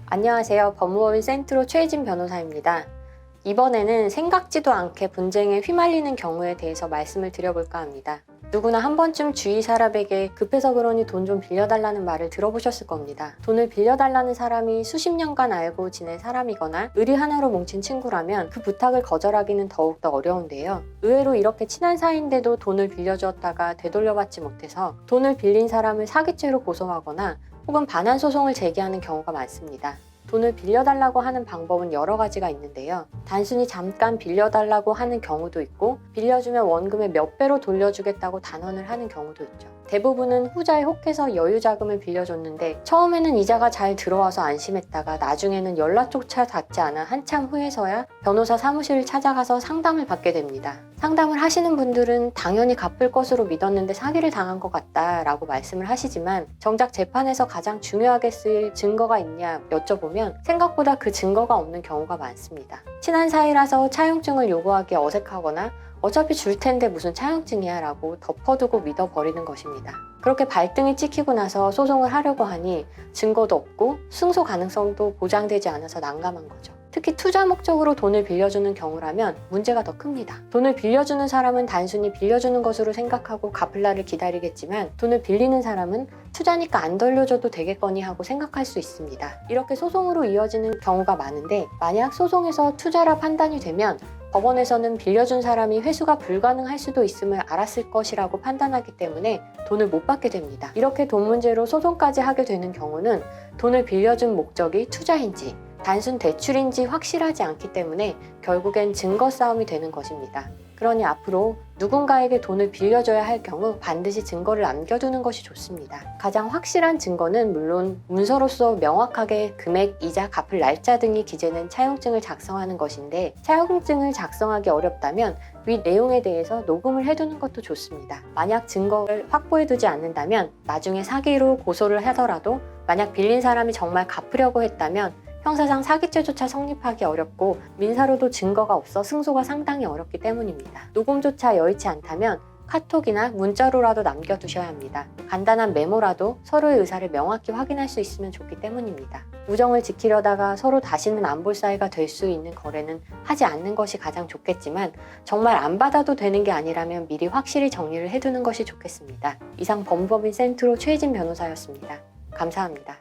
안녕하세요. 법무법인 센트로 최혜진 변호사입니다. 이번에는 생각지도 않게 분쟁에 휘말리는 경우에 대해서 말씀을 드려볼까 합니다. 누구나 한 번쯤 주위 사람에게 급해서 그러니 돈 좀 빌려달라는 말을 들어보셨을 겁니다. 돈을 빌려달라는 사람이 수십 년간 알고 지낸 사람이거나 의리 하나로 뭉친 친구라면 그 부탁을 거절하기는 더욱더 어려운데요. 의외로 이렇게 친한 사이인데도 돈을 빌려주었다가 되돌려받지 못해서 돈을 빌린 사람을 사기죄로 고소하거나 혹은 반환 소송을 제기하는 경우가 많습니다. 돈을 빌려달라고 하는 방법은 여러 가지가 있는데요. 단순히 잠깐 빌려달라고 하는 경우도 있고, 빌려주면 원금의 몇 배로 돌려주겠다고 단언을 하는 경우도 있죠. 대부분은 후자에 혹해서 여유자금을 빌려줬는데 처음에는 이자가 잘 들어와서 안심했다가 나중에는 연락조차 닿지 않아 한참 후에서야 변호사 사무실을 찾아가서 상담을 받게 됩니다. 상담을 하시는 분들은 당연히 갚을 것으로 믿었는데 사기를 당한 것 같다라고 말씀을 하시지만, 정작 재판에서 가장 중요하게 쓰일 증거가 있냐 여쭤보면 생각보다 그 증거가 없는 경우가 많습니다. 친한 사이라서 차용증을 요구하기 어색하거나 어차피 줄 텐데 무슨 차용증이야 라고 덮어두고 믿어버리는 것입니다. 그렇게 발등이 찍히고 나서 소송을 하려고 하니 증거도 없고 승소 가능성도 보장되지 않아서 난감한 거죠. 특히 투자 목적으로 돈을 빌려주는 경우라면 문제가 더 큽니다. 돈을 빌려주는 사람은 단순히 빌려주는 것으로 생각하고 갚을 날을 기다리겠지만, 돈을 빌리는 사람은 투자니까 안 돌려줘도 되겠거니 하고 생각할 수 있습니다. 이렇게 소송으로 이어지는 경우가 많은데, 만약 소송에서 투자라 판단이 되면 법원에서는 빌려준 사람이 회수가 불가능할 수도 있음을 알았을 것이라고 판단하기 때문에 돈을 못 받게 됩니다. 이렇게 돈 문제로 소송까지 하게 되는 경우는 돈을 빌려준 목적이 투자인지 단순 대출인지 확실하지 않기 때문에 결국엔 증거 싸움이 되는 것입니다. 그러니 앞으로 누군가에게 돈을 빌려줘야 할 경우 반드시 증거를 남겨두는 것이 좋습니다. 가장 확실한 증거는 물론 문서로서 명확하게 금액, 이자, 갚을 날짜 등이 기재된 차용증을 작성하는 것인데, 차용증을 작성하기 어렵다면 위 내용에 대해서 녹음을 해두는 것도 좋습니다. 만약 증거를 확보해두지 않는다면 나중에 사기로 고소를 하더라도 만약 빌린 사람이 정말 갚으려고 했다면 형사상 사기죄조차 성립하기 어렵고 민사로도 증거가 없어 승소가 상당히 어렵기 때문입니다. 녹음조차 여의치 않다면 카톡이나 문자로라도 남겨두셔야 합니다. 간단한 메모라도 서로의 의사를 명확히 확인할 수 있으면 좋기 때문입니다. 우정을 지키려다가 서로 다시는 안 볼 사이가 될 수 있는 거래는 하지 않는 것이 가장 좋겠지만, 정말 안 받아도 되는 게 아니라면 미리 확실히 정리를 해두는 것이 좋겠습니다. 이상 법무법인 센트로 최혜진 변호사였습니다. 감사합니다.